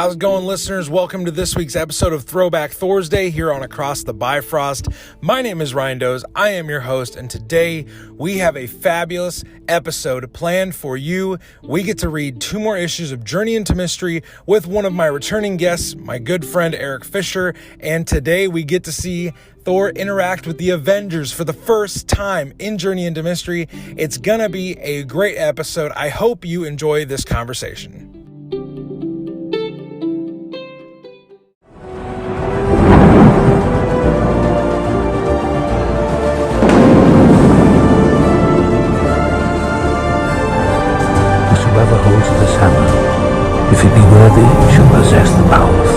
How's it going, listeners? Welcome to this week's episode of Throwback Thursday here on Across the Bifrost. My name is Ryan Does. I am your host, and today we have a fabulous episode planned for you. We get to read 2 more issues of Journey into Mystery with one of my returning guests, my good friend Eric Fisher, and today we get to see Thor interact with the Avengers for the first time in Journey into Mystery. It's gonna be a great episode. I hope you enjoy this conversation. Whoever holds this hammer, if he be worthy, shall possess the power of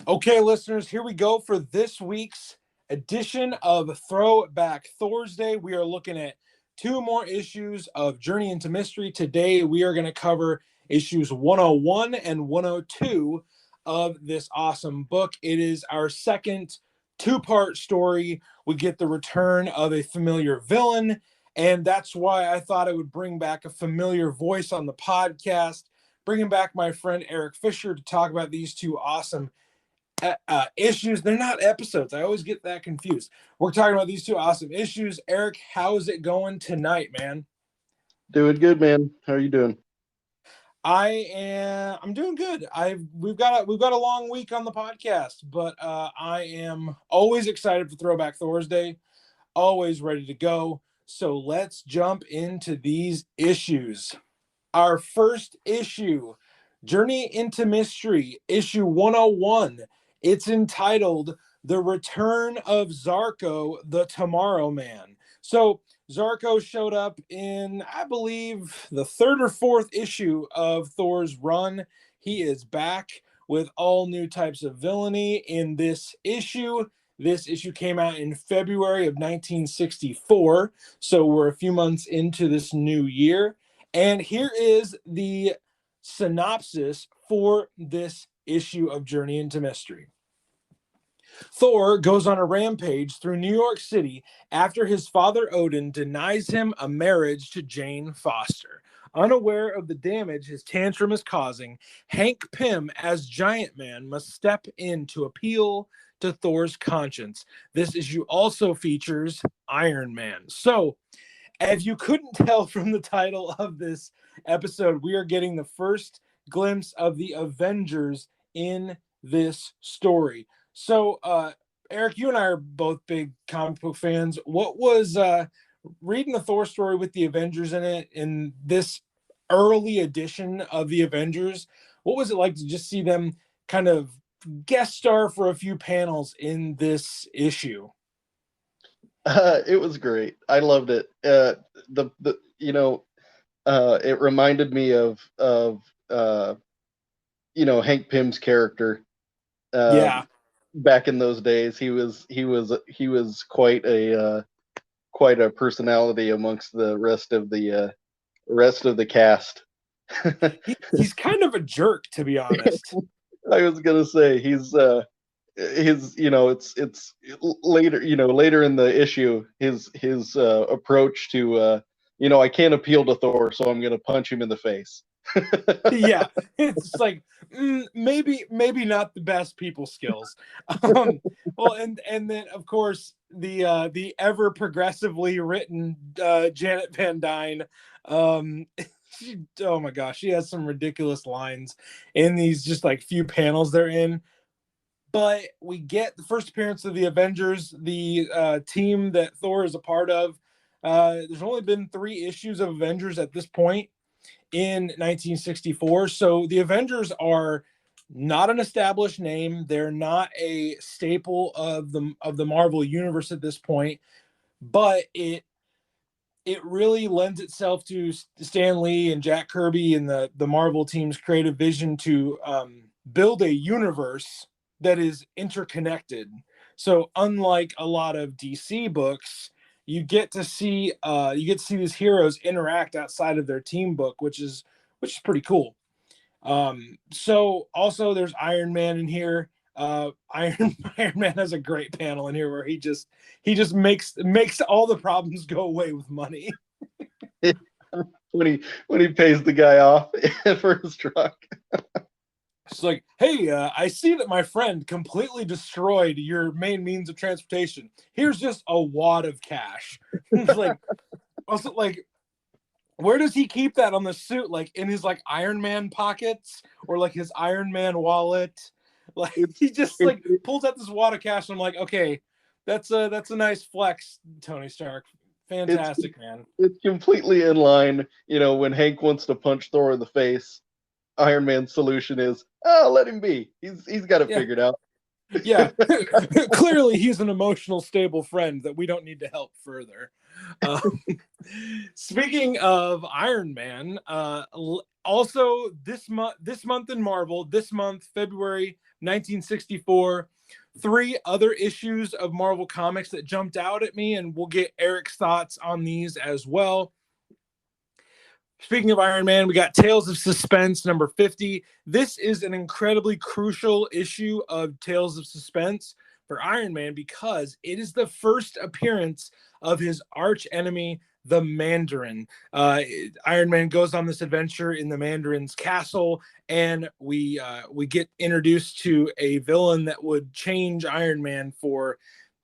Thor. Okay, listeners, here we go for this week's edition of Throwback Thursday. We are looking at 2 more issues of Journey into Mystery. Today, we are going to cover issues 101 and 102 of this awesome book. It is our second 2-part story. We get the return of a familiar villain, and that's why I thought I would bring back a familiar voice on the podcast, bringing back my friend Eric Fisher to talk about these 2 awesome issues. They're not episodes. I always get that confused. We're talking about these 2 awesome issues. Eric, how's it going tonight, man? Doing good, man. How are you doing? I'm doing good. We've got a long week on the podcast, but I am always excited for Throwback Thursday, always ready to go. So let's jump into these issues. Our first issue, Journey into Mystery, issue 101. It's entitled The Return of Zarko, the Tomorrow Man. So Zarko showed up in, I believe, the 3rd or 4th issue of Thor's run. He is back with all new types of villainy in this issue. This issue came out in February of 1964, so we're a few months into this new year. And here is the synopsis for this issue of Journey into Mystery. Thor goes on a rampage through New York City after his father Odin denies him a marriage to Jane Foster. Unaware of the damage his tantrum is causing, Hank Pym as Giant Man must step in to appeal to Thor's conscience. This issue also features Iron Man. So, as you couldn't tell from the title of this episode, we are getting the first glimpse of the Avengers in this story. So, Eric, you and I are both big comic book fans. What was reading the Thor story with the Avengers in it in this early edition of the Avengers? What was it like to just see them kind of guest star for a few panels in this issue? It was great. I loved it. It reminded me of Hank Pym's character. Yeah. Back in those days, he was quite a personality amongst the rest of the cast. He's kind of a jerk, to be honest. I was gonna say it's later in the issue, his approach to I can't appeal to Thor, so I'm gonna punch him in the face. Yeah, it's like maybe not the best people skills. Well, and then of course the ever progressively written Janet Van Dyne. Oh my gosh, she has some ridiculous lines in these just like few panels they're in. But we get the first appearance of the Avengers, the team that Thor is a part of. There's only been 3 issues of Avengers at this point in 1964. So the Avengers are not an established name. They're not a staple of the Marvel universe at this point, but it really lends itself to Stan Lee and Jack Kirby and the Marvel team's creative vision to build a universe that is interconnected. So unlike a lot of DC books, you get to see these heroes interact outside of their team book, which is pretty cool. So also there's Iron Man in here. Iron Man has a great panel in here where he just makes all the problems go away with money. when he pays the guy off for his truck. It's like, hey, I see that my friend completely destroyed your main means of transportation. Here's just a wad of cash. It's like, also, like, where does he keep that on the suit? Like in his like Iron Man pockets or like his Iron Man wallet? Like It's he just it, like pulls out this wad of cash. And I'm like, okay, that's a nice flex, Tony Stark. it's Fantastic, man. it's completely in line. You know, when Hank wants to punch Thor in the face, Iron Man's solution is, "Oh, let him be. He's got it Yeah. figured out." Yeah. Clearly he's an emotional, stable friend that we don't need to help further. Um, Speaking of Iron Man, also this month in Marvel, this month, February 1964, three other issues of Marvel Comics that jumped out at me, and we'll get Eric's thoughts on these as well. Speaking of Iron Man, we got Tales of Suspense number 50. This is an incredibly crucial issue of Tales of Suspense for Iron Man because it is the first appearance of his arch enemy, the Mandarin. Iron Man goes on this adventure in the Mandarin's castle, and we get introduced to a villain that would change Iron Man for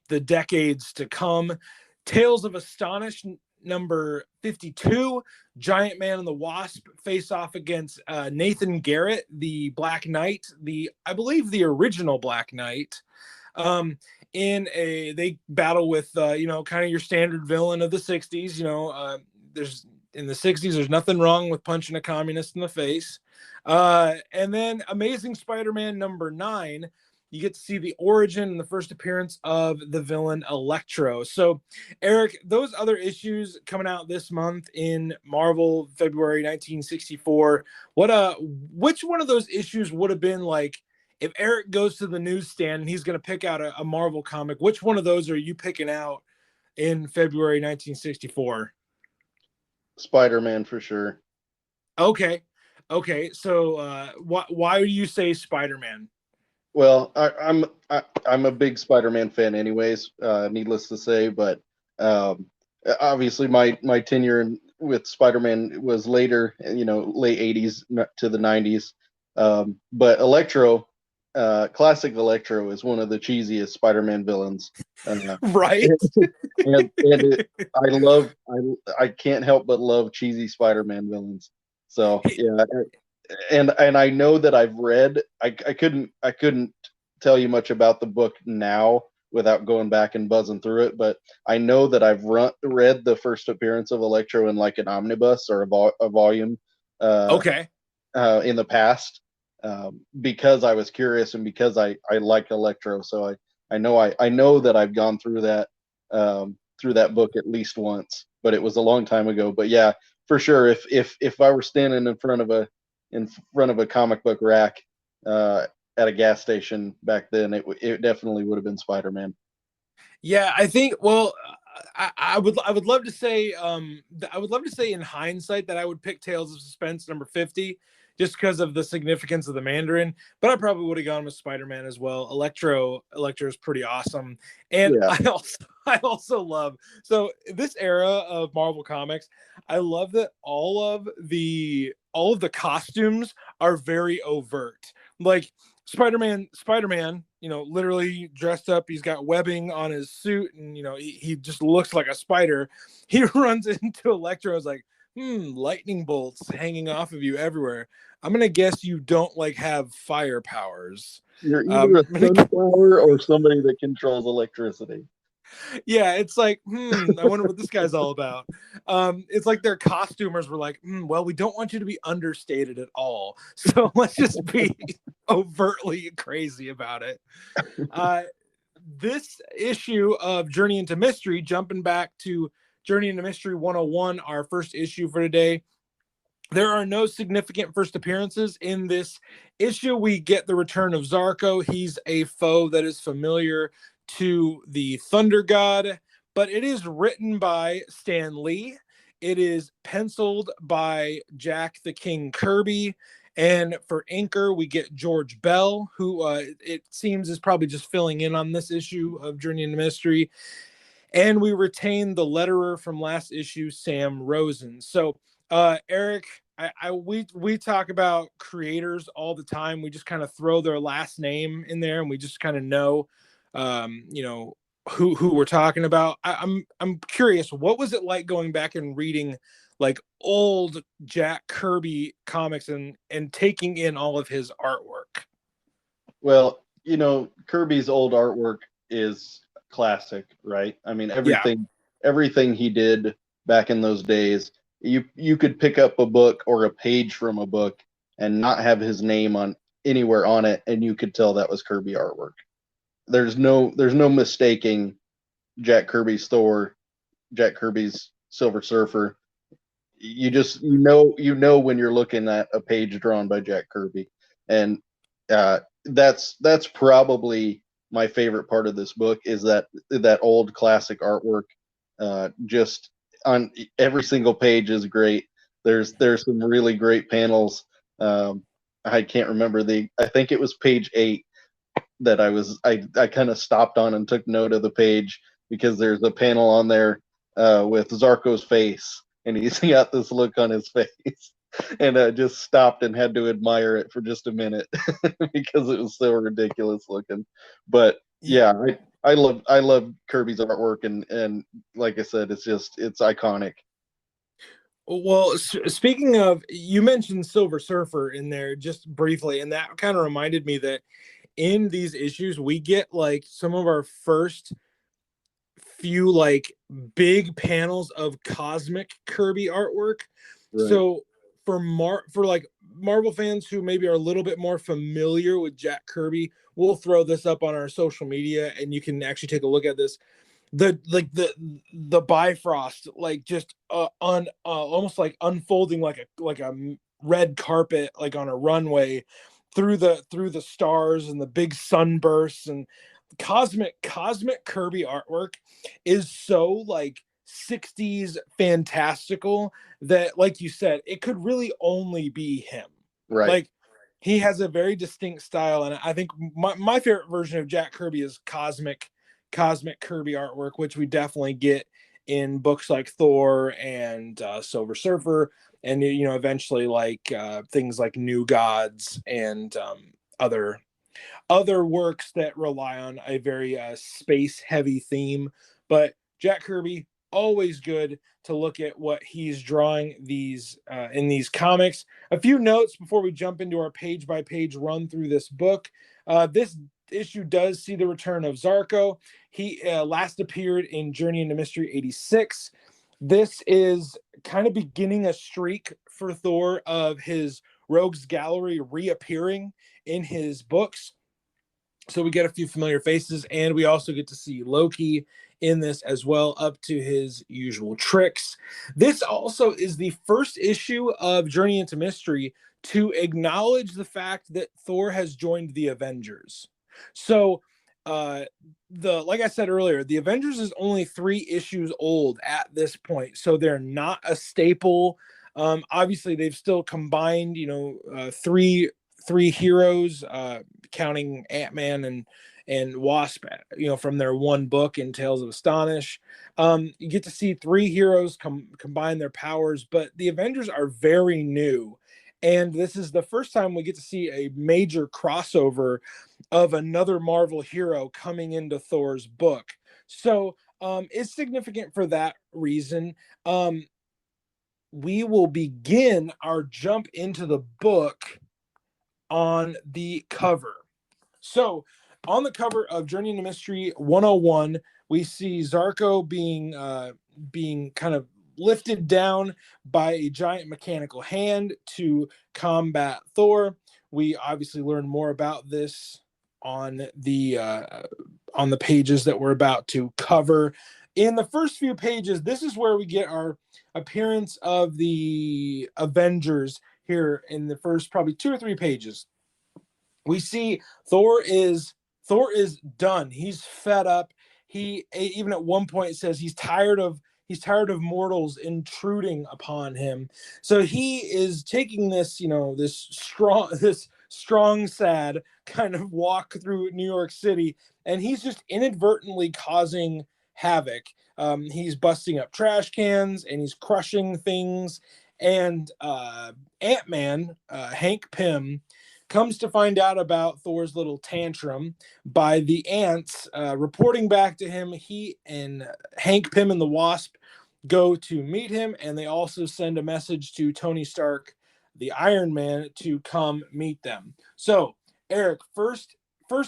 the decades to come. Tales of Astonish number 52, Giant Man and the Wasp face off against Nathan Garrett, the Black Knight, I believe the original Black Knight. They battle with kind of your standard villain of the 60s. There's in the 60s, there's nothing wrong with punching a communist in the face. And then Amazing Spider-Man number 9, you get to see the origin and the first appearance of the villain Electro. So, Eric, those other issues coming out this month in Marvel, February 1964, which one of those issues would have been like, if Eric goes to the newsstand and he's going to pick out a Marvel comic, which one of those are you picking out in February 1964? Spider-Man for sure. Okay. So, why do you say Spider-Man? Well, I'm a big Spider-Man fan, anyways. Needless to say, but obviously my tenure with Spider-Man was later, late '80s to the '90s. But Electro, classic Electro, is one of the cheesiest Spider-Man villains. Right. I can't help but love cheesy Spider-Man villains. So yeah, and I know that I've read. I couldn't tell you much about the book now without going back and buzzing through it, but I know that I've read the first appearance of Electro in like an omnibus or a volume. Okay. In the past, because I was curious and because I like Electro, so I know that I've gone through that book at least once, but it was a long time ago. But yeah, for sure, if I were standing in front of a comic book rack at a gas station back then, it definitely would have been Spider-Man. Yeah, I think. Well, I would love to say. I would love to say in hindsight that I would pick Tales of Suspense number 50 just because of the significance of the Mandarin. But I probably would have gone with Spider-Man as well. Electro is pretty awesome, and Yeah. I also love this era of Marvel Comics. I love that all of the costumes are very overt. Like Spider-Man, literally dressed up. He's got webbing on his suit, and he just looks like a spider. He runs into Electro, is like, lightning bolts hanging off of you everywhere. I'm gonna guess you don't like have fire powers. You're either a sunflower or somebody that controls electricity. Yeah, it's like, I wonder what this guy's all about. It's like their costumers were like, well, we don't want you to be understated at all, so let's just be overtly crazy about it. This issue of Journey into Mystery, jumping back to Journey into Mystery 101, our first issue for today. There are no significant first appearances in this issue. We get the return of Zarko. He's a foe that is familiar to the Thunder God, but it is written by Stan Lee. It is penciled by Jack the King Kirby. And for inker, we get George Bell, who it seems is probably just filling in on this issue of Journey into Mystery. And we retain the letterer from last issue, Sam Rosen. So Eric, we talk about creators all the time. We just kind of throw their last name in there, and we just kind of know, you know, who we're talking about. I'm curious, what was it like going back and reading like old Jack Kirby comics and taking in all of his artwork? Well, Kirby's old artwork is classic, right? I mean, Yeah, everything he did back in those days, you could pick up a book or a page from a book and not have his name on anywhere on it, and you could tell that was Kirby artwork. There's no mistaking Jack Kirby's Thor, Jack Kirby's Silver Surfer. You know when you're looking at a page drawn by Jack Kirby. And that's probably my favorite part of this book, is that old classic artwork. Just on every single page is great. There's some really great panels. I can't remember I think it was page 8 that I kind of stopped on and took note of the page, because there's a panel on there with Zarko's face, and he's got this look on his face, and I just stopped and had to admire it for just a minute because it was so ridiculous looking. But yeah, I love Kirby's artwork, and like I said, it's iconic. Well, speaking of, you mentioned Silver Surfer in there just briefly, and that kind of reminded me that in these issues we get like some of our first few like big panels of cosmic Kirby artwork. Right. So for like Marvel fans who maybe are a little bit more familiar with Jack Kirby, we'll throw this up on our social media and you can actually take a look at this. The Bifrost, like just almost like unfolding like a red carpet, like on a runway through the stars and the big sunbursts, and cosmic Kirby artwork is so like 60s fantastical that, like you said, it could really only be him. Right. Like, he has a very distinct style, and I think my favorite version of Jack Kirby is cosmic Kirby artwork, which we definitely get in books like Thor and Silver Surfer, and eventually like things like New Gods and other works that rely on a very space heavy theme. But Jack Kirby, always good to look at what he's drawing these in these comics. A few notes before we jump into our page by page run through this book. This issue does see the return of Zarko. He last appeared in Journey into Mystery 86. This is kind of beginning a streak for Thor of his Rogues Gallery reappearing in his books. So we get a few familiar faces, and we also get to see Loki in this as well, up to his usual tricks. This also is the first issue of Journey into Mystery to acknowledge the fact that Thor has joined the Avengers. So like I said earlier, the Avengers is only 3 issues old at this point, so they're not a staple. Obviously they've still combined, three heroes, counting Ant-Man and Wasp, from their one book in Tales of Astonish. You get to see 3 heroes combine their powers, but the Avengers are very new. And this is the first time we get to see a major crossover of another Marvel hero coming into Thor's book. So it's significant for that reason. We will begin our jump into the book on the cover. So on the cover of Journey into Mystery 101, we see Zarko being kind of lifted down by a giant mechanical hand to combat Thor. We obviously learn more about this on the pages that we're about to cover. In the first few pages, this is where we get our appearance of the Avengers here in the first probably 2 or 3 pages. We see Thor is done. He's fed up. He even at one point says he's tired of mortals intruding upon him. So he is taking this, this strong, sad kind of walk through New York City, and he's just inadvertently causing havoc. He's busting up trash cans and he's crushing things, And Ant-Man, Hank Pym, comes to find out about Thor's little tantrum by the ants reporting back to him. He and Hank Pym and the Wasp go to meet him, and they also send a message to Tony Stark, the Iron Man, to come meet them. So, Eric, first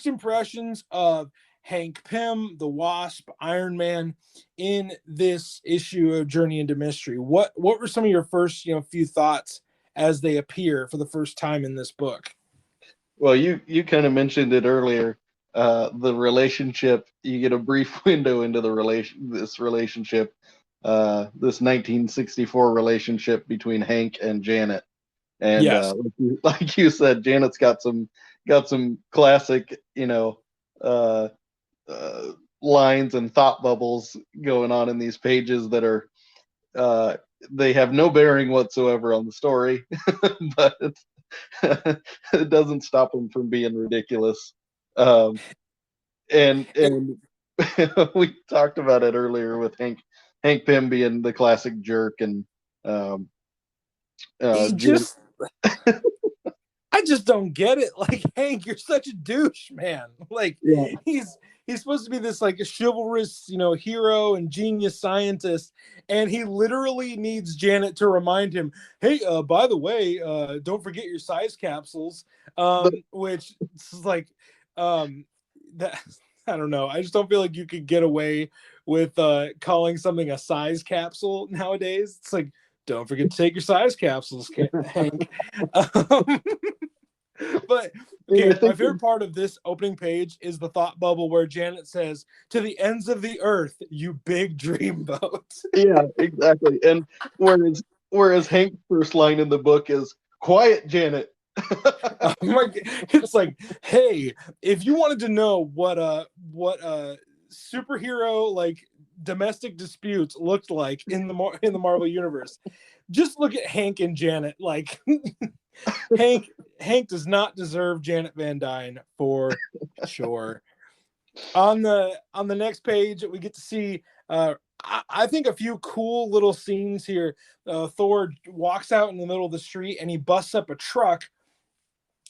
impressions of Hank Pym, the Wasp, Iron Man in this issue of Journey into Mystery. What were some of your first few thoughts as they appear for the first time in this book? Well, you kind of mentioned it earlier. The relationship, you get a brief window into this relationship, this 1964 relationship between Hank and Janet. And Yes. like you said, Janet's got some classic, uh, lines and thought bubbles going on in these pages that are they have no bearing whatsoever on the story, but it doesn't stop them from being ridiculous. And we talked about it earlier with Hank Pym being the classic jerk, and um, just I just don't get it. Like, Hank, you're such a douche, man. Like, yeah. he's supposed to be this like a chivalrous, hero and genius scientist, and he literally needs Janet to remind him, "Hey, by the way, don't forget your size capsules." Which is like, that I don't know. I just don't feel like you could get away with calling something a size capsule nowadays. It's like, don't forget to take your size capsules, Hank. But okay, my favorite part of this opening page is the thought bubble where Janet says, "To the ends of the earth, you big dreamboat." Yeah, exactly. And whereas Hank's first line in the book is "Quiet, Janet." Oh my, it's like, hey, if you wanted to know what superhero like domestic disputes looked like in the Marvel universe, just look at Hank and Janet. Like, Hank does not deserve Janet Van Dyne for sure. On the next page, we get to see I think a few cool little scenes here. Thor walks out in the middle of the street and he busts up a truck.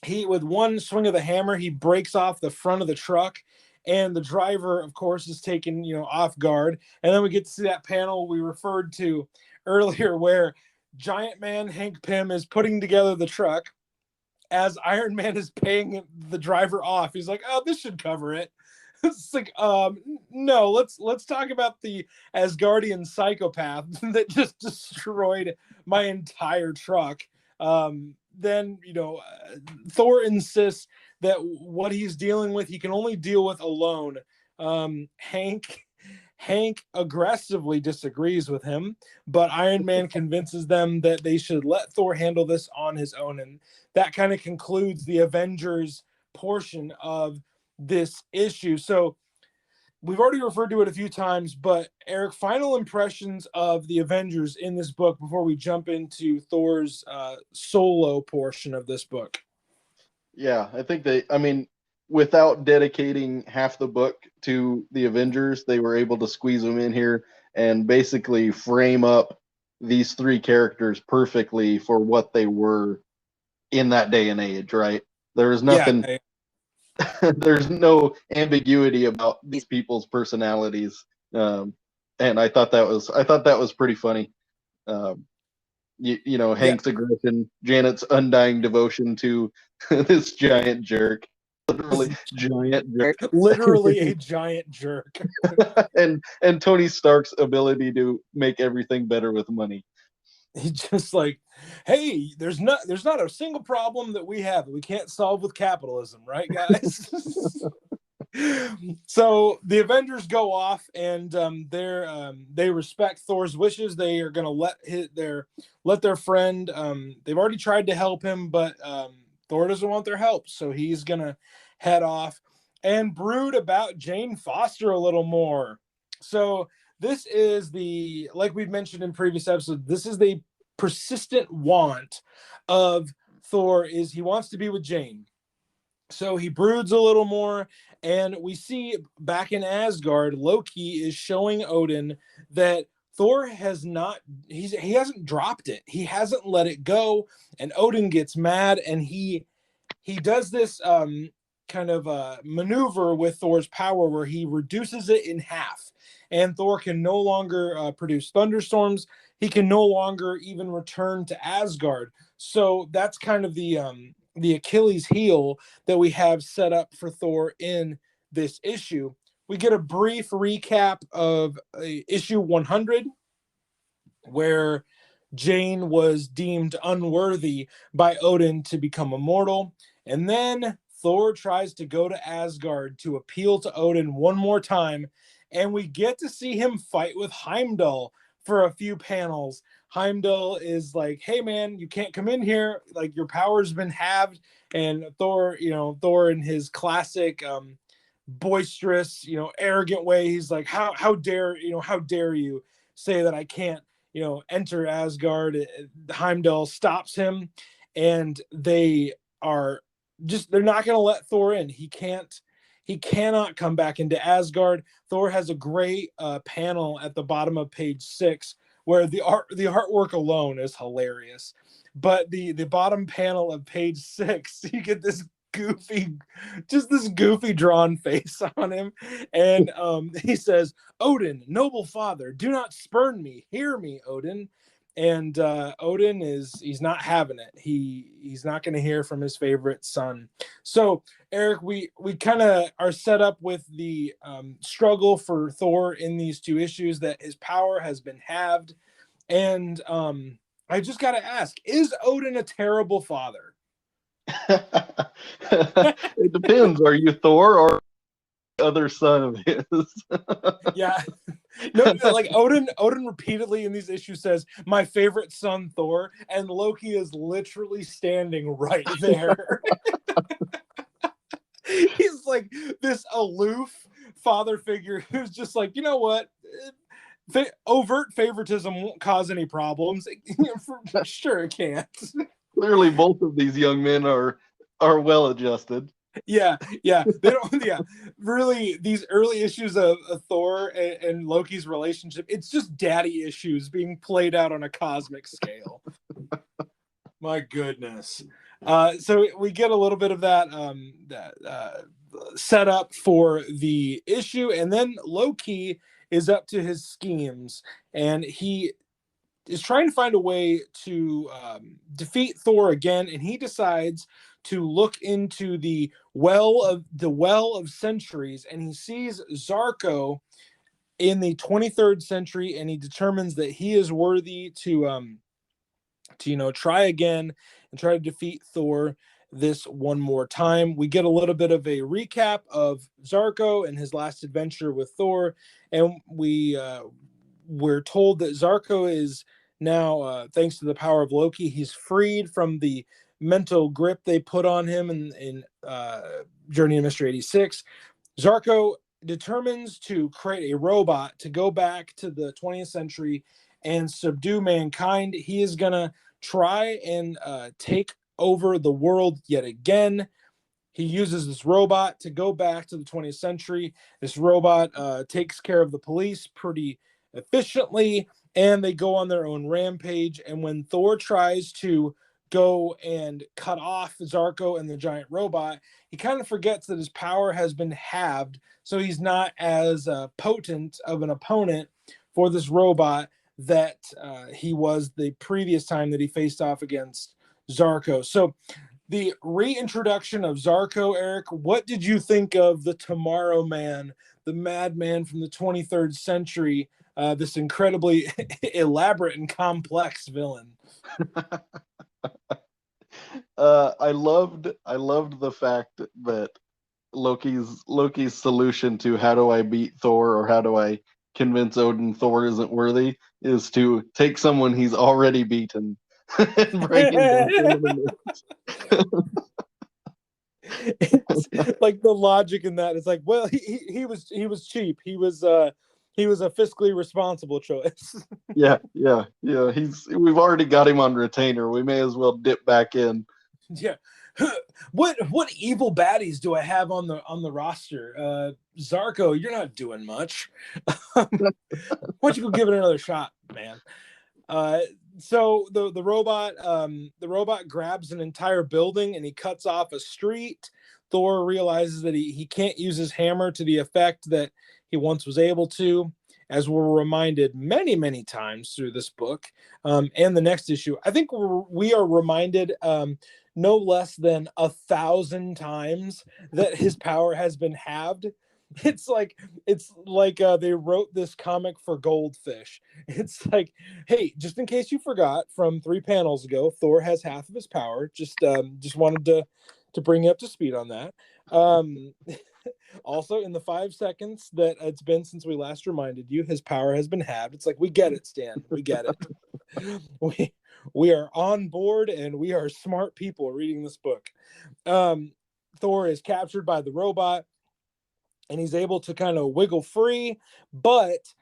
He, with one swing of the hammer, he breaks off the front of the truck, and the driver, of course, is taken off guard. And then we get to see that panel we referred to earlier where Giant Man Hank Pym is putting together the truck as Iron Man is paying the driver off. He's like, "Oh, this should cover it." It's like, no, let's talk about the Asgardian psychopath that just destroyed my entire truck. Then Thor insists that what he's dealing with, he can only deal with alone. Hank aggressively disagrees with him, but Iron Man convinces them that they should let Thor handle this on his own. And that kind of concludes the Avengers portion of this issue. So we've already referred to it a few times, but Eric, final impressions of the Avengers in this book before we jump into Thor's solo portion of this book. Yeah, I think without dedicating half the book to the Avengers, they were able to squeeze them in here and basically frame up these three characters perfectly for what they were in that day and age, right? There was nothing, there's no ambiguity about these people's personalities. And I thought that was pretty funny. Hank's aggression, Janet's undying devotion to this giant jerk. Literally a giant jerk. and Tony Stark's ability to make everything better with money. He's just like, hey, there's not a single problem that we have that we can't solve with capitalism, right, guys? So the Avengers go off, and they respect Thor's wishes. They are going to let their friend. They've already tried to help him, but Thor doesn't want their help, so he's going to head off and brood about Jane Foster a little more. So this is like we've mentioned in previous episodes, this is the persistent want of Thor, is he wants to be with Jane. So he broods a little more, and we see back in Asgard, Loki is showing Odin that Thor has not, he hasn't dropped it. He hasn't let it go. And Odin gets mad, and he does this kind of maneuver with Thor's power where he reduces it in half. And Thor can no longer produce thunderstorms. He can no longer even return to Asgard. So that's kind of the Achilles heel that we have set up for Thor in this issue. We get a brief recap of issue 100, where Jane was deemed unworthy by Odin to become immortal. And then Thor tries to go to Asgard to appeal to Odin one more time. And we get to see him fight with Heimdall for a few panels. Heimdall is like, hey, man, you can't come in here. Like, your power's been halved. And Thor, Thor in his classic boisterous, arrogant way, he's like, how dare you say that I can't, enter Asgard. Heimdall stops him, and they're not going to let Thor in. He cannot come back into Asgard. Thor has a great panel at the bottom of page 6 where the artwork alone is hilarious. But the bottom panel of page 6, you get this goofy drawn face on him, and he says, Odin, noble father, do not spurn me, hear me, Odin. And Odin he's not having it. He's not going to hear from his favorite son. So Eric, we kind of are set up with the struggle for Thor in these two issues, that his power has been halved. And I just got to ask, is Odin a terrible father? It depends. Are you Thor or other son of his? Yeah. No, like Odin repeatedly in these issues says, my favorite son Thor, and Loki is literally standing right there. He's like this aloof father figure who's just like, you know what? Overt favoritism won't cause any problems. For sure it can't. Clearly, both of these young men are well adjusted. Yeah, they don't. Yeah, really, these early issues of Thor and Loki's relationship, it's just daddy issues being played out on a cosmic scale. My goodness. So we get a little bit of that set up for the issue, and then Loki is up to his schemes, and he is trying to find a way to defeat Thor again, and he decides to look into the well of centuries, and he sees Zarko in the 23rd century, and he determines that he is worthy to try again and try to defeat Thor this one more time. We get a little bit of a recap of Zarko and his last adventure with Thor, and we're told that Zarko is now, thanks to the power of Loki, he's freed from the mental grip they put on him in Journey to Mystery 86. Zarko determines to create a robot to go back to the 20th century and subdue mankind. He is going to try and take over the world yet again. He uses this robot to go back to the 20th century. This robot takes care of the police pretty efficiently, and they go on their own rampage. And when Thor tries to go and cut off Zarko and the giant robot, he kind of forgets that his power has been halved, so he's not as potent of an opponent for this robot that he was the previous time that he faced off against Zarko. So the reintroduction of Zarko, Eric, what did you think of the Tomorrow Man, the madman from the 23rd century, this incredibly elaborate and complex villain? I loved the fact that Loki's solution to how do I beat Thor, or how do I convince Odin Thor isn't worthy, is to take someone he's already beaten and bring him back into the mix. It's like the logic in that is like, well, he was cheap. He was a fiscally responsible choice. Yeah. We've already got him on retainer. We may as well dip back in. Yeah. What evil baddies do I have on the roster? Zarko, you're not doing much. Why don't you go give it another shot, man? So the robot grabs an entire building and he cuts off a street. Thor realizes that he can't use his hammer to the effect that he once was able to, as we're reminded many times through this book and the next issue. I think we are reminded no less than 1,000 times that his power has been halved. It's like they wrote this comic for goldfish. It's like, hey, just in case you forgot from 3 panels ago, Thor has half of his power. Just wanted to bring you up to speed on that. Also, in the 5 seconds that it's been since we last reminded you, his power has been halved. It's like, we get it, Stan. We get it. we are on board, and we are smart people reading this book. Thor is captured by the robot, and he's able to kind of wiggle free, but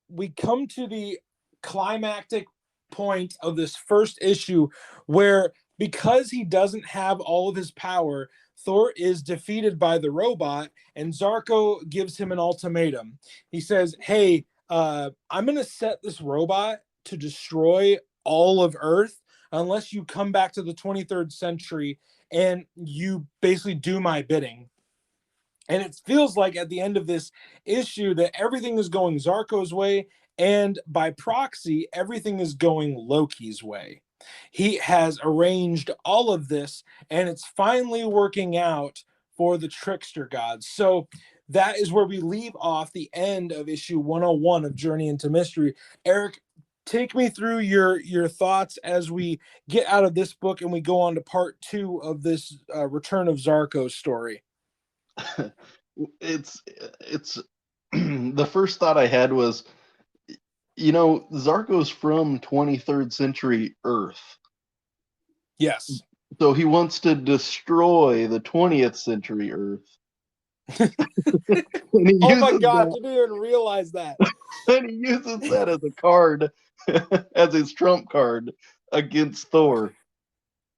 we come to the climactic point of this first issue where, because he doesn't have all of his power, Thor is defeated by the robot, and Zarko gives him an ultimatum. He says, hey, I'm going to set this robot to destroy all of Earth unless you come back to the 23rd century and you basically do my bidding. And it feels like at the end of this issue that everything is going Zarko's way, and by proxy, everything is going Loki's way. He has arranged all of this, and it's finally working out for the trickster gods. So that is where we leave off the end of issue 101 of Journey into Mystery. Eric, take me through your thoughts as we get out of this book and we go on to part 2 of this Return of Zarko story. It's the first thought I had was, Zarko's from 23rd century Earth. Yes. So he wants to destroy the 20th century Earth. Oh my God, I didn't even realize that. And he uses that as a card, as his trump card against Thor.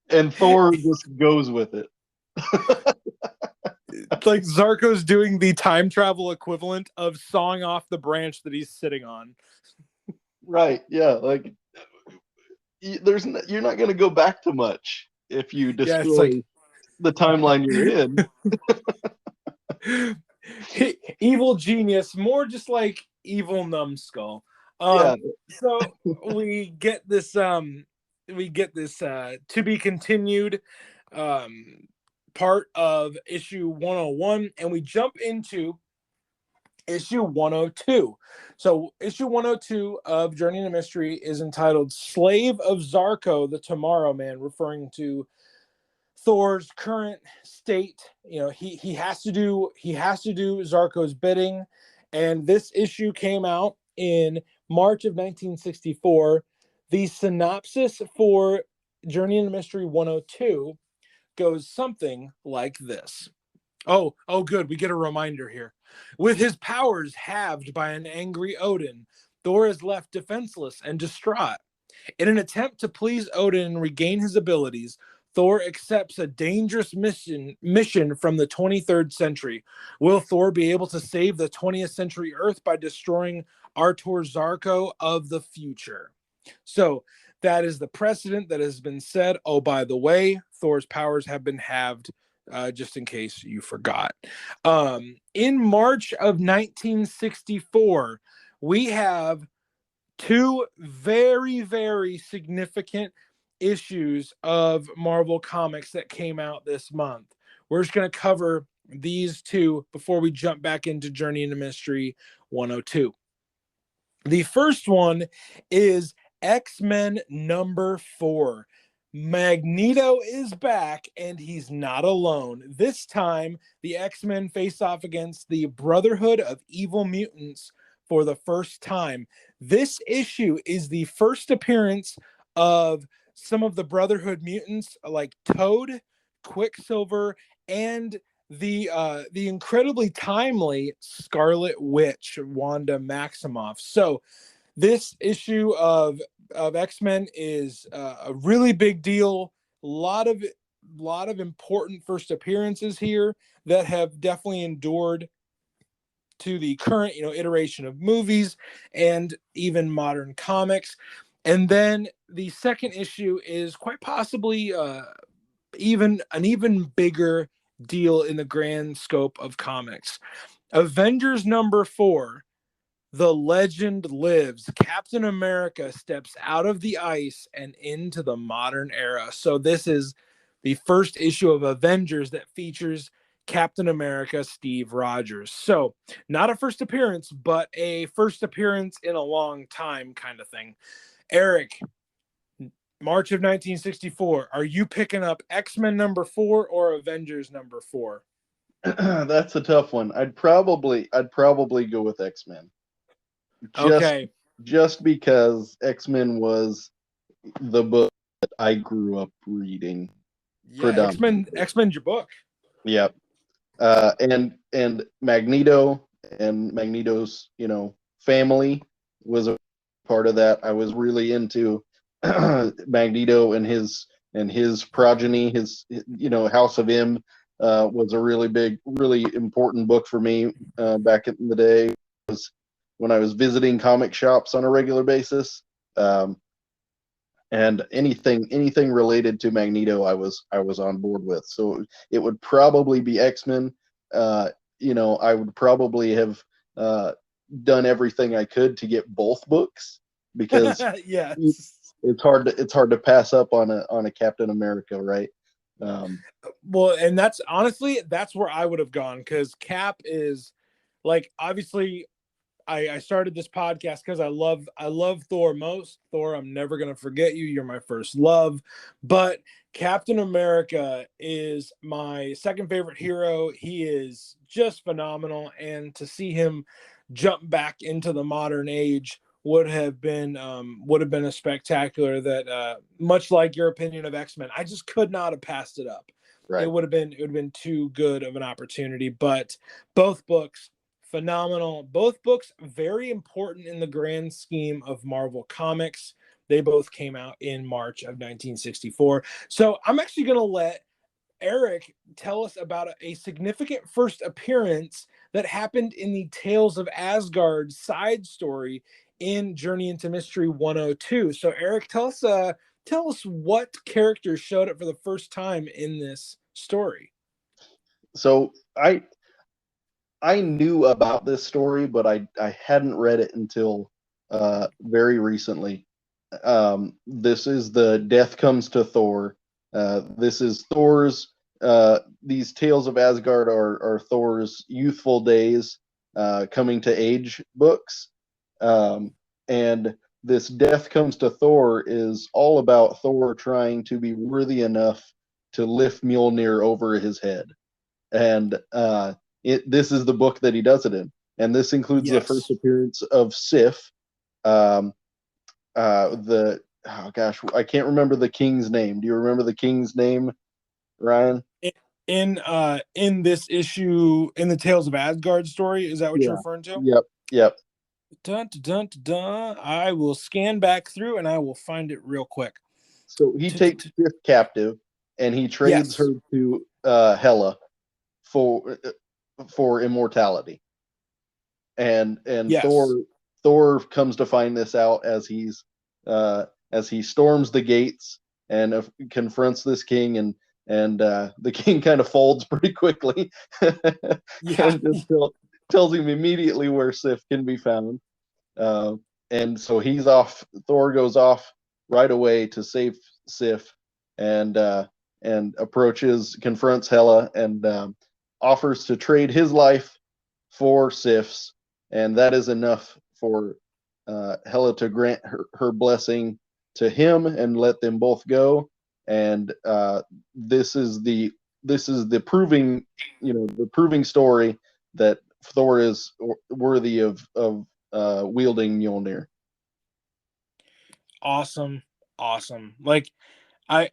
And Thor just goes with it. Like Zarko's doing the time travel equivalent of sawing off the branch that he's sitting on. Right, yeah, like you're not going to go back to much if you destroy the timeline you're in. Evil genius, more just like evil numbskull. Yeah. So we get this to be continued part of issue 101, and we jump into issue 102. So issue 102 of Journey into Mystery is entitled Slave of Zarko, the Tomorrow Man, referring to Thor's current state. He has to do Zarko's bidding, and this issue came out in March of 1964. The synopsis for Journey into Mystery 102 goes something like this. Oh, good. We get a reminder here. With his powers halved by an angry Odin, Thor is left defenseless and distraught. In an attempt to please Odin and regain his abilities, Thor accepts a dangerous mission from the 23rd century. Will Thor be able to save the 20th century Earth by destroying Artur Zarko of the future? So that is the precedent that has been set. Oh, by the way, Thor's powers have been halved, just in case you forgot. In March of 1964, we have 2 very, very significant issues of Marvel Comics that came out this month. We're just going to cover these 2 before we jump back into Journey into Mystery 102. The first one is X-Men number 4. Magneto is back, and he's not alone. This time, the X-Men face off against the Brotherhood of Evil Mutants for the first time. This issue is the first appearance of some of the Brotherhood mutants like Toad, Quicksilver, and the incredibly timely Scarlet Witch, Wanda Maximoff. So this issue of X-Men is a really big deal. A lot of important first appearances here that have definitely endured to the current, iteration of movies and even modern comics. And then the second issue is quite possibly even bigger deal in the grand scope of comics. Avengers #4, The Legend Lives. Captain America steps out of the ice and into the modern era. So this is the first issue of Avengers that features Captain America Steve Rogers. So not a first appearance, but a first appearance in a long time kind of thing. Eric, March of 1964, are you picking up X-Men #4 or Avengers #4? That's a tough one. I'd probably go with X-Men. Just Okay. just because X-Men was the book that I grew up reading Yeah, predominantly. X-Men's your book. Yep. And Magneto and Magneto's, family was a part of that. I was really into Magneto and his progeny, his House of M was a really big, really important book for me back in the day. It was when I was visiting comic shops on a regular basis. And anything related to Magneto, I was on board with. So it would probably be X-Men. I would probably have done everything I could to get both books because Yes. it's hard to pass up on a Captain America, right? Well, and that's where I would have gone, because Cap is, like, obviously I started this podcast because I love Thor most. Thor, I'm never gonna forget you. You're my first love. But Captain America is my second favorite hero. He is just phenomenal, and to see him jump back into the modern age would have been a spectacular that much like your opinion of X-Men, I just could not have passed it up. Right. It would have been too good of an opportunity. But both books phenomenal. Both books very important in the grand scheme of Marvel Comics. They both came out in March of 1964. So I'm actually going to let Eric tell us about a significant first appearance that happened in the Tales of Asgard side story in Journey into Mystery 102. So Eric, tell us what characters showed up for the first time in this story. So I knew about this story, but I hadn't read it until very recently. This is the Death Comes to Thor. This is Thor's. These Tales of Asgard are Thor's youthful days, coming to age books, and this Death Comes to Thor is all about Thor trying to be worthy enough to lift Mjolnir over his head, and this is the book that he does it in, and this includes the first appearance of Sif. Oh gosh, I can't remember the king's name. Do you remember the king's name, Ryan? In this issue, in the Tales of Asgard story, is that what you're referring to? Yep. Dun, dun, dun, dun. I will scan back through and I will find it real quick. So he takes Sif captive and he trades her to Hela for immortality. And Thor comes to find this out as he storms the gates and confronts this king, and the king kind of folds pretty quickly. And just tells him immediately where Sif can be found. And so he's off. Thor goes off right away to save Sif, and confronts Hela, and offers to trade his life for Sif's, and that is enough for Hela to grant her blessing to him and let them both go. And this is the proving story that Thor is worthy of wielding Mjolnir. Awesome. Like, by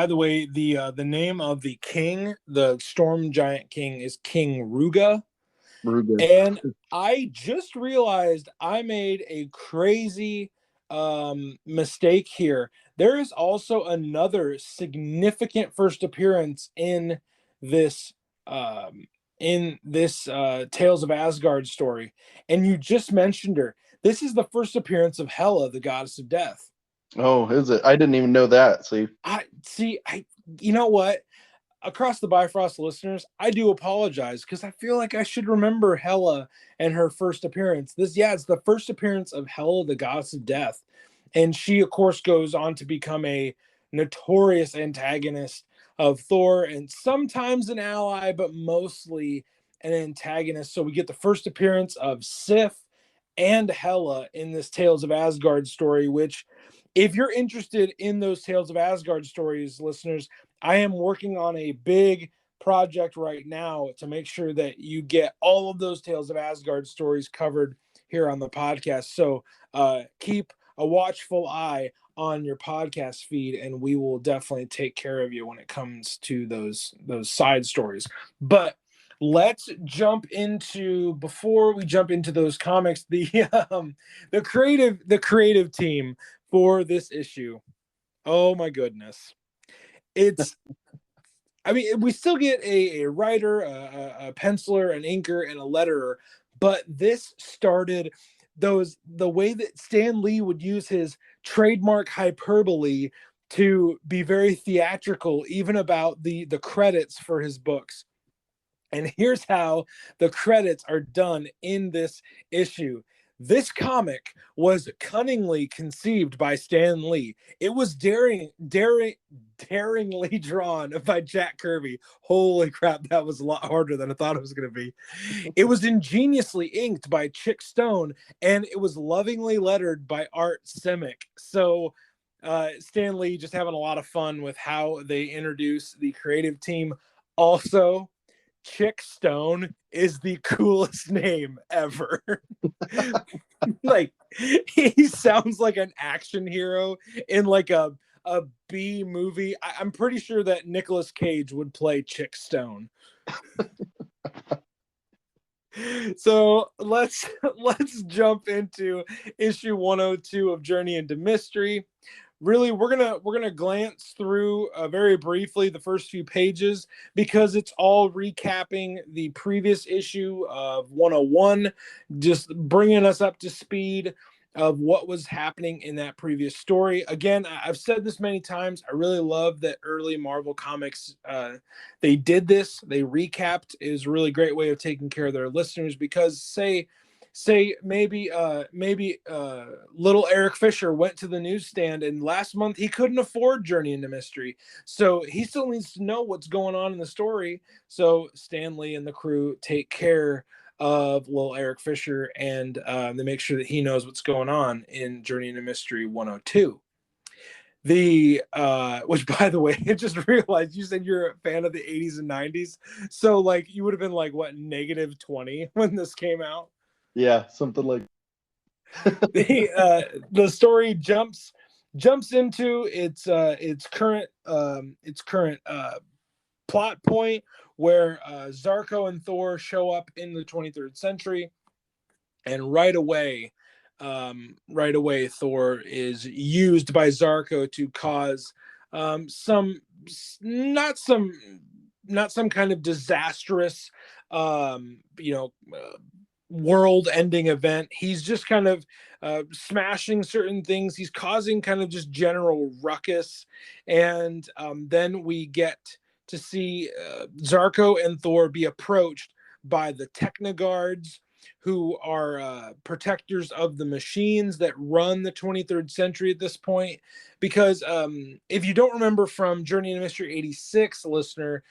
the way, the name of the king, the storm giant king, is King Ruga. And I just realized I made a crazy mistake here. There is also another significant first appearance this in this Tales of Asgard story, and you just mentioned her. This is the first appearance of Hela, the goddess of death. Oh, is it? I didn't even know that. See, I you know what? Across the Bifrost listeners, I do apologize because I feel like I should remember Hela and her first appearance. It's the first appearance of Hela, the goddess of death. And she, of course, goes on to become a notorious antagonist of Thor and sometimes an ally, but mostly an antagonist. So we get the first appearance of Sif and Hela in this Tales of Asgard story, which, if you're interested in those Tales of Asgard stories, listeners, I am working on a big project right now to make sure that you get all of those Tales of Asgard stories covered here on the podcast. So keep a watchful eye on your podcast feed, and we will definitely take care of you when it comes to those side stories. But let's jump into, before we jump into those comics, the creative team for this issue. Oh my goodness. It's I mean, we still get a writer, a penciler, an inker, and a letterer, but this started the way that Stan Lee would use his trademark hyperbole to be very theatrical, even about the credits for his books. And here's how the credits are done in this issue. This comic was cunningly conceived by Stan Lee. It was daringly drawn by Jack Kirby. Holy crap, that was a lot harder than I thought it was going to be. It was ingeniously inked by Chick Stone, and it was lovingly lettered by Art Simic. So Stan Lee just having a lot of fun with how they introduce the creative team. Also, Chick Stone is the coolest name ever. Like, he sounds like an action hero in like a B movie. I'm pretty sure that Nicolas Cage would play Chick Stone. So let's jump into issue 102 of Journey into Mystery. Really, we're gonna glance through very briefly the first few pages because it's all recapping the previous issue of 101, just bringing us up to speed of what was happening in that previous story. Again, I've said this many times. I really love that early Marvel Comics they did this. They recapped. It was a really great way of taking care of their listeners because say maybe little Eric Fisher went to the newsstand and last month he couldn't afford Journey into Mystery, so he still needs to know what's going on in the story. So Stan Lee and the crew take care of little Eric Fisher, and they make sure that he knows what's going on in Journey into Mystery 102. The which, by the way, I just realized you said you're a fan of the 80s and 90s, so like you would have been like what, -20 when this came out. yeah, something like The story jumps into its current plot point where Zarko and Thor show up in the 23rd century, and right away Thor is used by Zarko to cause some not some kind of disastrous world-ending event. He's just kind of smashing certain things. He's causing kind of just general ruckus, and then we get to see Zarko and Thor be approached by the Technoguards, who are protectors of the machines that run the 23rd century at this point. Because if you don't remember from Journey into Mystery 86, listener,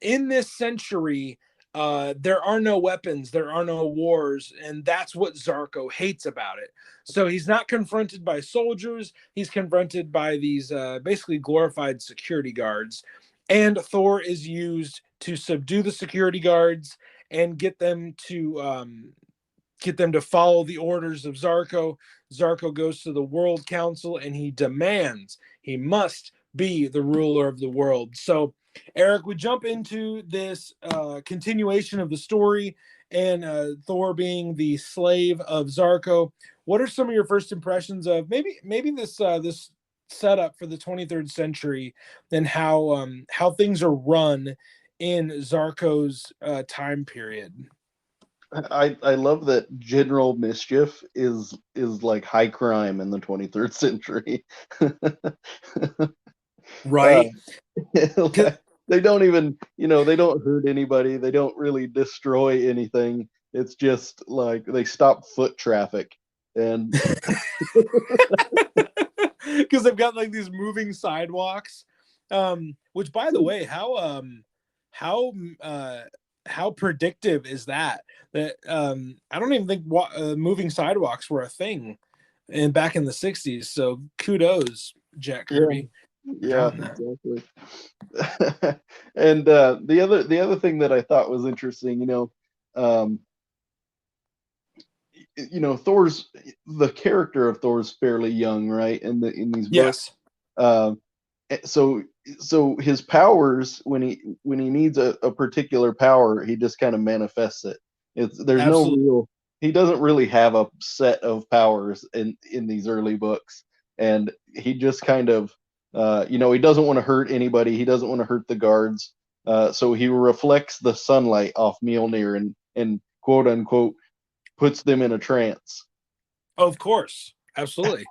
in this century, there are no weapons, there are no wars, and that's what Zarko hates about it. So he's not confronted by soldiers, he's confronted by these basically glorified security guards. And Thor is used to subdue the security guards and get them to follow the orders of Zarko. Zarko goes to the World Council and he demands he must be the ruler of the world. So Eric, we jump into this continuation of the story, and Thor being the slave of Zarko. What are some of your first impressions of maybe this setup for the 23rd century and how things are run in Zarko's time period? I love that general mischief is like high crime in the 23rd century. uh, Right. they don't even, they don't hurt anybody. They don't really destroy anything. It's just like they stop foot traffic. And Because they've got like these moving sidewalks, which by the way, how how predictive is that I don't even think moving sidewalks were a thing and back in the 60s, so kudos Jack Kirby for yeah, telling that. exactly. And the other thing that I thought was interesting, um, Thor's the character of Thor's fairly young, right? In these books. Yes, Um, so his powers, when he needs a particular power, he just kind of manifests it. There's no absolutely. real he doesn't really have a set of powers in these early books, and he just kind of he doesn't want to hurt anybody. He doesn't want to hurt the guards. So he reflects the sunlight off Mjolnir and quote unquote puts them in a trance. Of course, absolutely.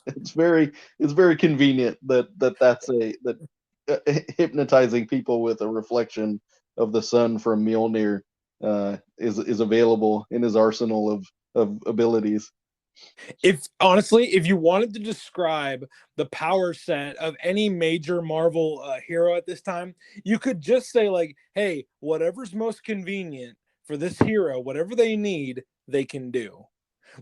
It's very convenient that hypnotizing people with a reflection of the sun from Mjolnir is available in his arsenal of abilities. If you wanted to describe the power set of any major Marvel hero at this time, you could just say like, hey, whatever's most convenient for this hero, whatever they need, they can do.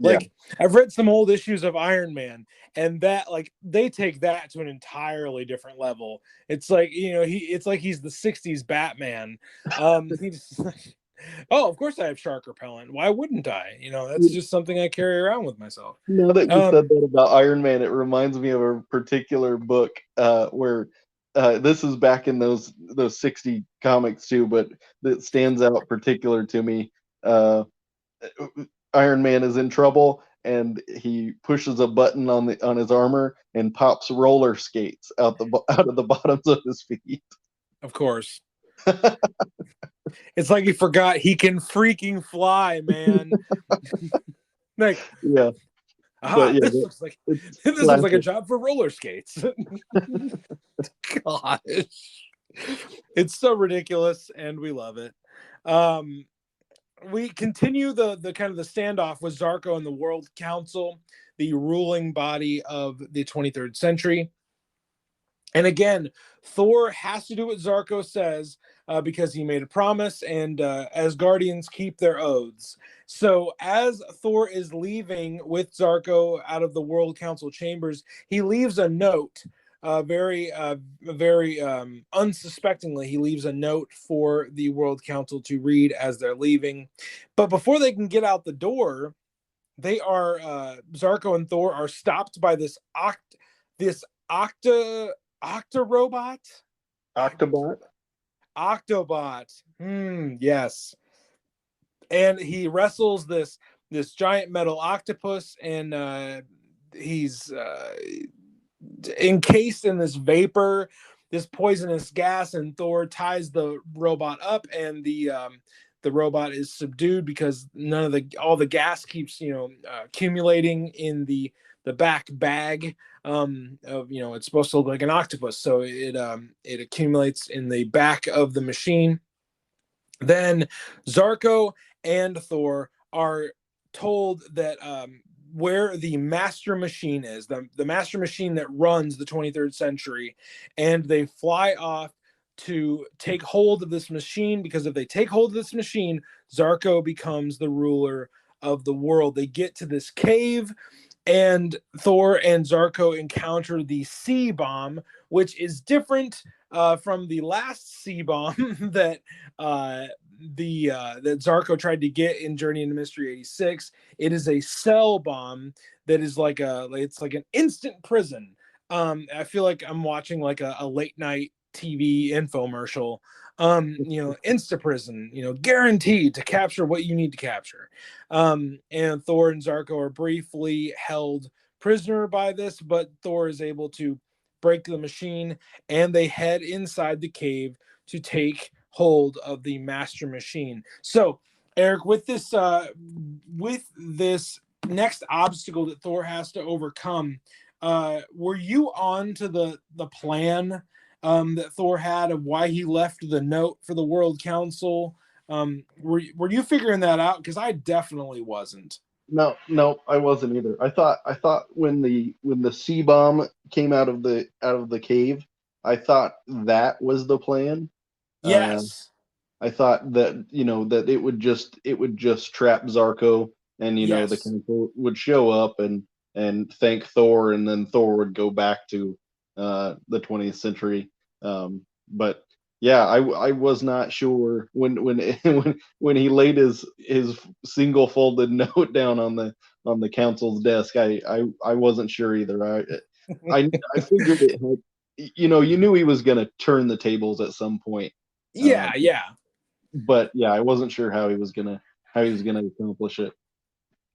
Yeah, Like, I've read some old issues of Iron Man, and that like they take that to an entirely different level. It's like, it's like he's the 60s Batman. He's oh, of course I have shark repellent. Why wouldn't I? That's just something I carry around with myself. now that you said Um, that about Iron Man, it reminds me of a particular book where this is back in those 60 comics too, but that stands out particular to me. Uh, Iron Man is in trouble and he pushes a button on his armor and pops roller skates out of the bottoms of his feet. of course. It's like he forgot he can freaking fly, man. Like, Yeah, but aha, yeah, this looks like it's this looks like a classic. job for roller skates. Gosh. It's so ridiculous and we love it. Um, we continue the kind of the standoff with Zarko and the World Council, the ruling body of the 23rd century. And again, Thor has to do what Zarko says because he made a promise, and as guardians keep their oaths. So as Thor is leaving with Zarko out of the World Council chambers, he leaves a note. Very unsuspectingly, he leaves a note for the World Council to read as they're leaving. But before they can get out the door, they are Zarko and Thor are stopped by this octa robot. Octobot. Octobot. Yes. And he wrestles this giant metal octopus, and he's encased in this vapor, this poisonous gas, and Thor ties the robot up, and the robot is subdued because all the gas keeps accumulating in the back bag of it's supposed to look like an octopus, so it accumulates in the back of the machine. Then Zarko and Thor are told that where the master machine is, the master machine that runs the 23rd century, and they fly off to take hold of this machine, because if they take hold of this machine, Zarko becomes the ruler of the world. They get to this cave, and Thor and Zarko encounter the C bomb, which is different from the last C bomb that that Zarko tried to get in Journey into Mystery 86. It is a cell bomb that is it's like an instant prison. I feel like I'm watching like a late night TV infomercial. Insta prison, guaranteed to capture what you need to capture. And Thor and Zarko are briefly held prisoner by this, but Thor is able to break the machine, and they head inside the cave to take hold of the master machine. So, Eric, with this next obstacle that Thor has to overcome, were you on to the plan that Thor had of why he left the note for the World Council? Were you figuring that out? Because I definitely wasn't. No, I wasn't either. I thought when the C bomb came out of the cave, I thought that was the plan. Uh, Yes. I thought that that it would just trap Zarko, and the Yes. council would show up and thank Thor, and then Thor would go back to the 20th century. But yeah, I was not sure when when he laid his single folded note down on the council's desk. I wasn't sure either. I figured it had, you knew he was going to turn the tables at some point. Uh, Yeah. Yeah. but yeah, I wasn't sure how he was gonna accomplish it.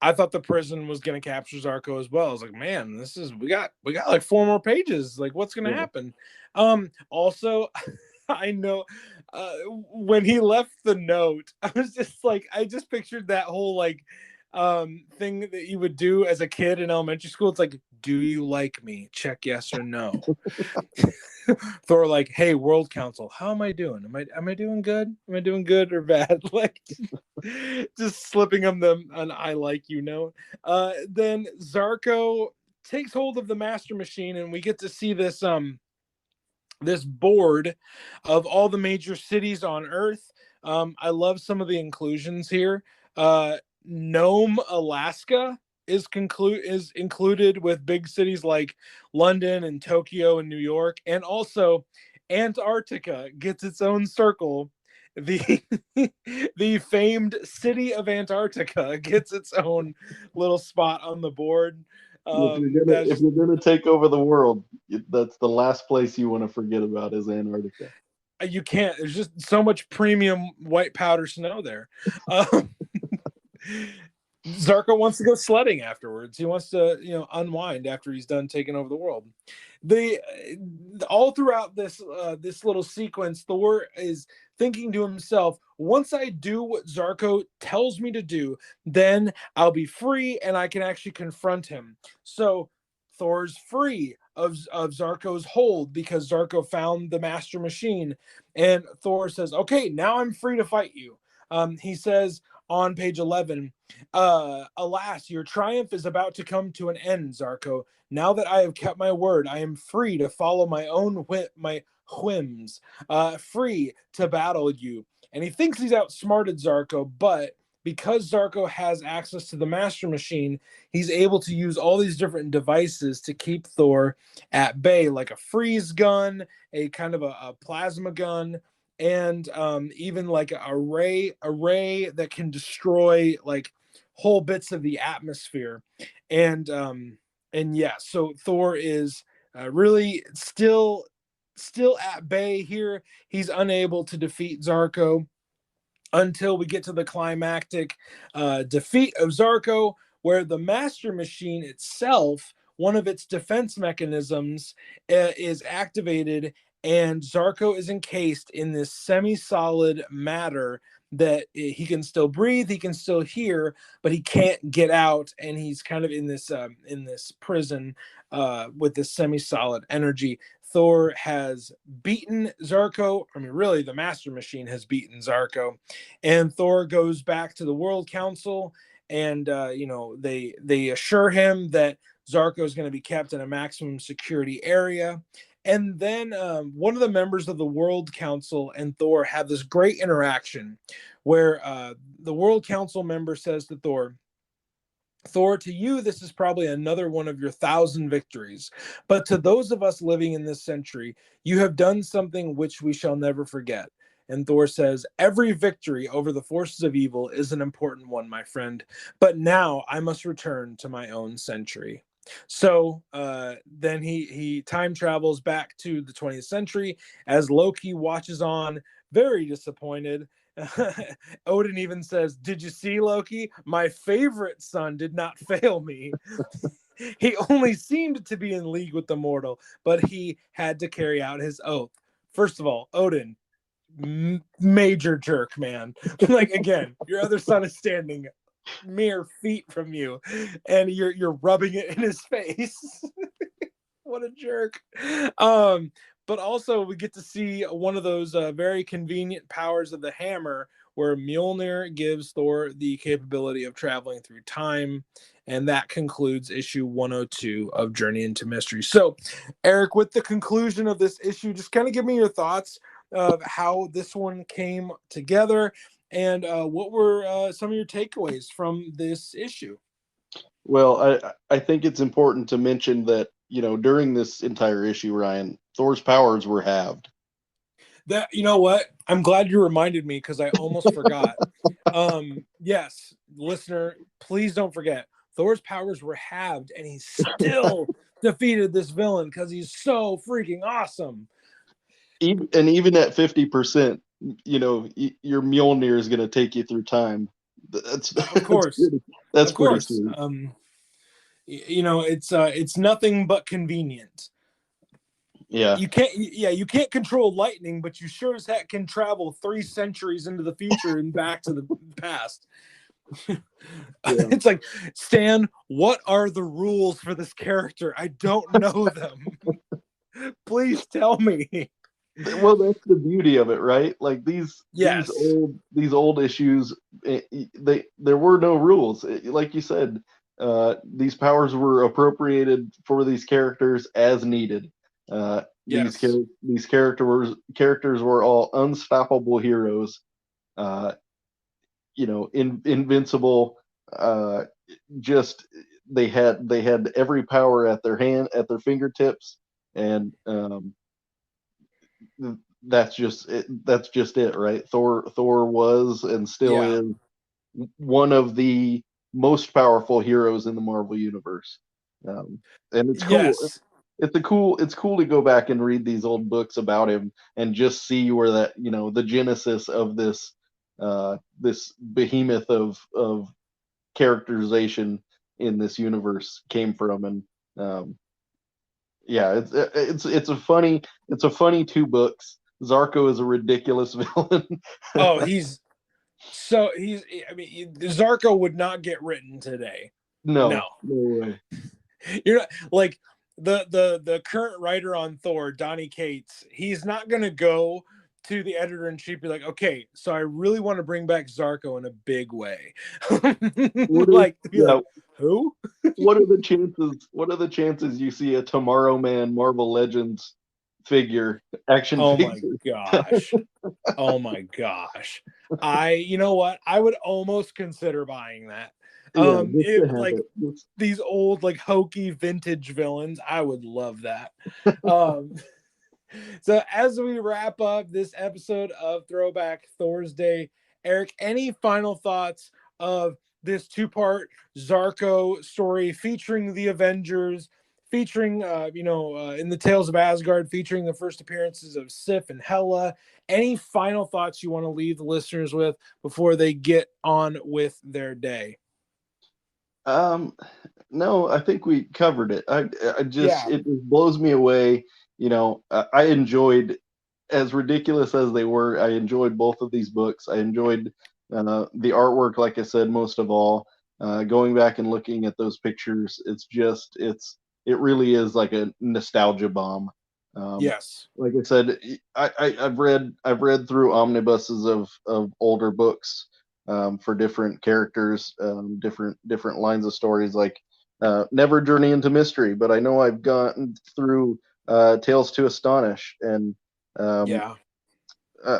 I thought the prison was going to capture Zarko as well. I was like, man, we got like 4 more pages. Like, what's going to Yeah. happen? Also, I know when he left the note, I was just like, I just pictured that whole like thing that you would do as a kid in elementary school. It's like, do you like me? Check yes or no. Thor like, hey, World Council, how am I doing? Am I doing good? Am I doing good or bad? Like, just slipping them an I like you note. Then Zarko takes hold of the master machine, and we get to see this board of all the major cities on Earth. I love some of the inclusions here. Nome, Alaska is included with big cities like London and Tokyo and New York, and also Antarctica gets its own circle. The the famed city of Antarctica gets its own little spot on the board. If That's you're gonna take over the world, that's the last place you want to forget about is Antarctica. You can't. There's just so much premium white powder snow there. Um, Zarko wants to go sledding afterwards. He wants to, unwind after he's done taking over the world. The all throughout this little sequence, Thor is thinking to himself, once I do what Zarko tells me to do, then I'll be free and I can actually confront him. So Thor's free of Zarko's hold because Zarko found the master machine. And Thor says, okay, now I'm free to fight you. He says on page 11, alas, your triumph is about to come to an end, Zarko. Now that I have kept my word, I am free to follow my own whims, free to battle you. And he thinks he's outsmarted Zarko, but because Zarko has access to the master machine, he's able to use all these different devices to keep Thor at bay, like a freeze gun, a kind of a plasma gun, and even like a array that can destroy like whole bits of the atmosphere. And yeah, so Thor is really still at bay here. He's unable to defeat Zarko until we get to the climactic defeat of Zarko, where the master machine itself, one of its defense mechanisms, is activated, and Zarko is encased in this semi-solid matter that he can still breathe, he can still hear, but he can't get out, and he's kind of in this prison with this semi-solid energy. Thor has beaten Zarko. I mean, really, the Master Machine has beaten Zarko, and Thor goes back to the World Council, and they assure him that Zarko is going to be kept in a maximum security area. And then one of the members of the World Council and Thor have this great interaction where the World Council member says to Thor, to you, this is probably another one of your 1,000 victories. But to those of us living in this century, you have done something which we shall never forget. And Thor says, every victory over the forces of evil is an important one, my friend. But now I must return to my own century. So then he time travels back to the 20th century as Loki watches on, very disappointed. Odin even says, "Did you see, Loki? My favorite son did not fail me. He only seemed to be in league with the mortal, but he had to carry out his oath." First of all, Odin, major jerk, man. Like, again, your other son is standing mere feet from you, and you're rubbing it in his face. What a jerk. But also we get to see one of those very convenient powers of the hammer, where Mjolnir gives Thor the capability of traveling through time. And that concludes issue 102 of Journey into Mystery. So, Eric, with the conclusion of this issue, just kind of give me your thoughts of how this one came together, and what were some of your takeaways from this issue? Well, I think it's important to mention that, during this entire issue, Ryan, Thor's powers were halved. That, you know what? I'm glad you reminded me, because I almost forgot. Yes, listener, please don't forget. Thor's powers were halved, and he still defeated this villain because he's so freaking awesome. Even at 50%, your Mjolnir is going to take you through time. That's Of course, that's of pretty course. sweet. It's nothing but convenient. Yeah. You can't control lightning, but you sure as heck can travel 3 centuries into the future and back to the past. Yeah. It's like, Stan, what are the rules for this character? I don't know them. Please tell me. Well, that's the beauty of it, right? Like Yes. these old issues, there were no rules. Like you said, these powers were appropriated for these characters as needed. Yes. These characters were all unstoppable heroes. Uh, invincible. Just they had every power at their fingertips, and that's just it. That's just it, right? Thor was and still Yeah. is one of the most powerful heroes in the Marvel universe. And it's cool. Yes. It's cool to go back and read these old books about him and just see where that, the genesis of this behemoth of characterization in this universe came from. And yeah, it's a funny 2 books. Zarko is a ridiculous villain. Oh, I mean, Zarko would not get written today. No. No way. You're not like the current writer on Thor, Donny Cates. He's not gonna go to the editor in chief be like, "Okay, so I really want to bring back Zarko in a big way." Like, to be Yeah, like, who? what are the chances? What are the chances you see a Tomorrow Man Marvel Legends action Oh my figure? gosh. Oh my gosh. You know what? I would almost consider buying that. Yeah, just to have Like, it. these old, like, hokey vintage villains, I would love that. Um so as we wrap up this episode of Throwback Thursday, Eric, any final thoughts of this 2-part Zarko story featuring the Avengers, featuring, in the Tales of Asgard, featuring the first appearances of Sif and Hela? Any final thoughts you want to leave the listeners with before they get on with their day? Um, no, I think we covered it. Yeah. It just blows me away. I enjoyed, as ridiculous as they were, I enjoyed both of these books. I enjoyed the artwork, like I said, most of all. Going back and looking at those pictures, it really is like a nostalgia bomb. Yes. Like I said, I've read through omnibuses of older books, for different characters, different lines of stories. Like, never Journey into Mystery, but I know I've gotten through Tales to Astonish and um, Yeah.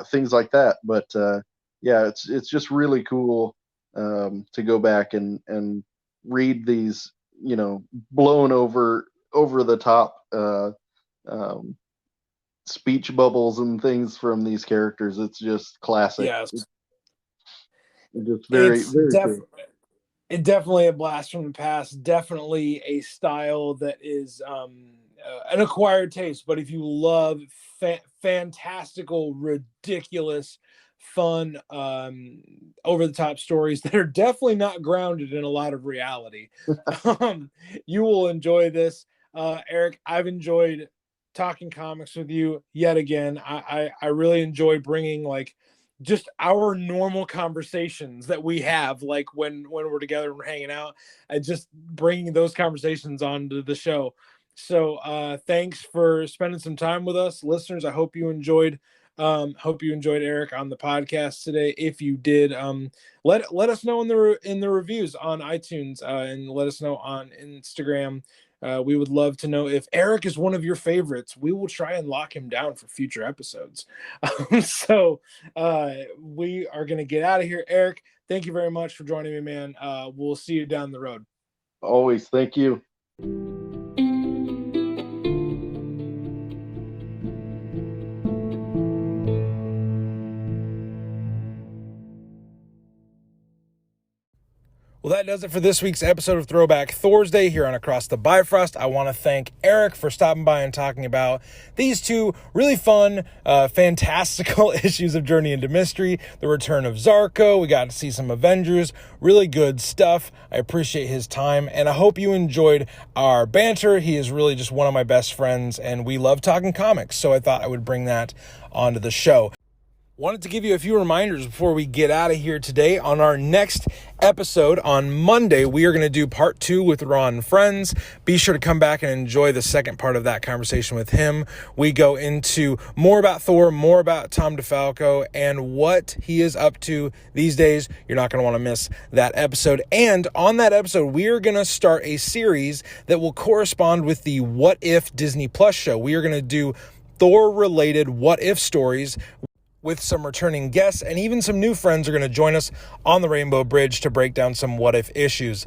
things like that. But yeah, it's just really cool to go back and read these, blown over the top um, speech bubbles and things from these characters. It's just classic. Yes. It's just very It's very cool. It definitely a blast from the past. Definitely a style that is an acquired taste. But if you love fantastical, ridiculous, fun, over the top stories that are definitely not grounded in a lot of reality, um, you will enjoy this. Eric, I've enjoyed talking comics with you yet again. I really enjoy bringing like just our normal conversations that we have, like when we're together and we're hanging out, and just bringing those conversations onto the show. So thanks for spending some time with us, listeners. I hope you enjoyed Eric on the podcast today. If you did, let us know in the reviews on iTunes, and let us know on Instagram. We would love to know if Eric is one of your favorites. We will try and lock him down for future episodes. So we are going to get out of here. Eric, thank you very much for joining me, man. We'll see you down the road. Always. Thank you. Well, that does it for this week's episode of Throwback Thursday here on Across the Bifrost. I want to thank Eric for stopping by and talking about these two really fun, fantastical issues of Journey into Mystery, the return of Zarko. We got to see some Avengers, really good stuff. I appreciate his time, and I hope you enjoyed our banter. He is really just one of my best friends, and we love talking comics, so I thought I would bring that onto the show. Wanted to give you a few reminders before we get out of here today. On our next episode on Monday, we are going to do part 2 with Ron Friends. Be sure to come back and enjoy the second part of that conversation with him. We go into more about Thor, more about Tom DeFalco, and what he is up to these days. You're not going to want to miss that episode. And on that episode, we are going to start a series that will correspond with the What If Disney Plus show. We are going to do Thor-related what if stories with some returning guests, and even some new friends are going to join us on the Rainbow Bridge to break down some what-if issues.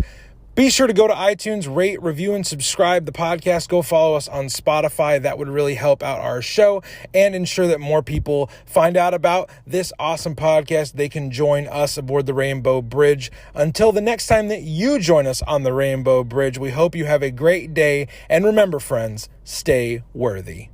Be sure to go to iTunes, rate, review, and subscribe the podcast. Go follow us on Spotify. That would really help out our show and ensure that more people find out about this awesome podcast. They can join us aboard the Rainbow Bridge. Until the next time that you join us on the Rainbow Bridge, we hope you have a great day. And remember, friends, stay worthy.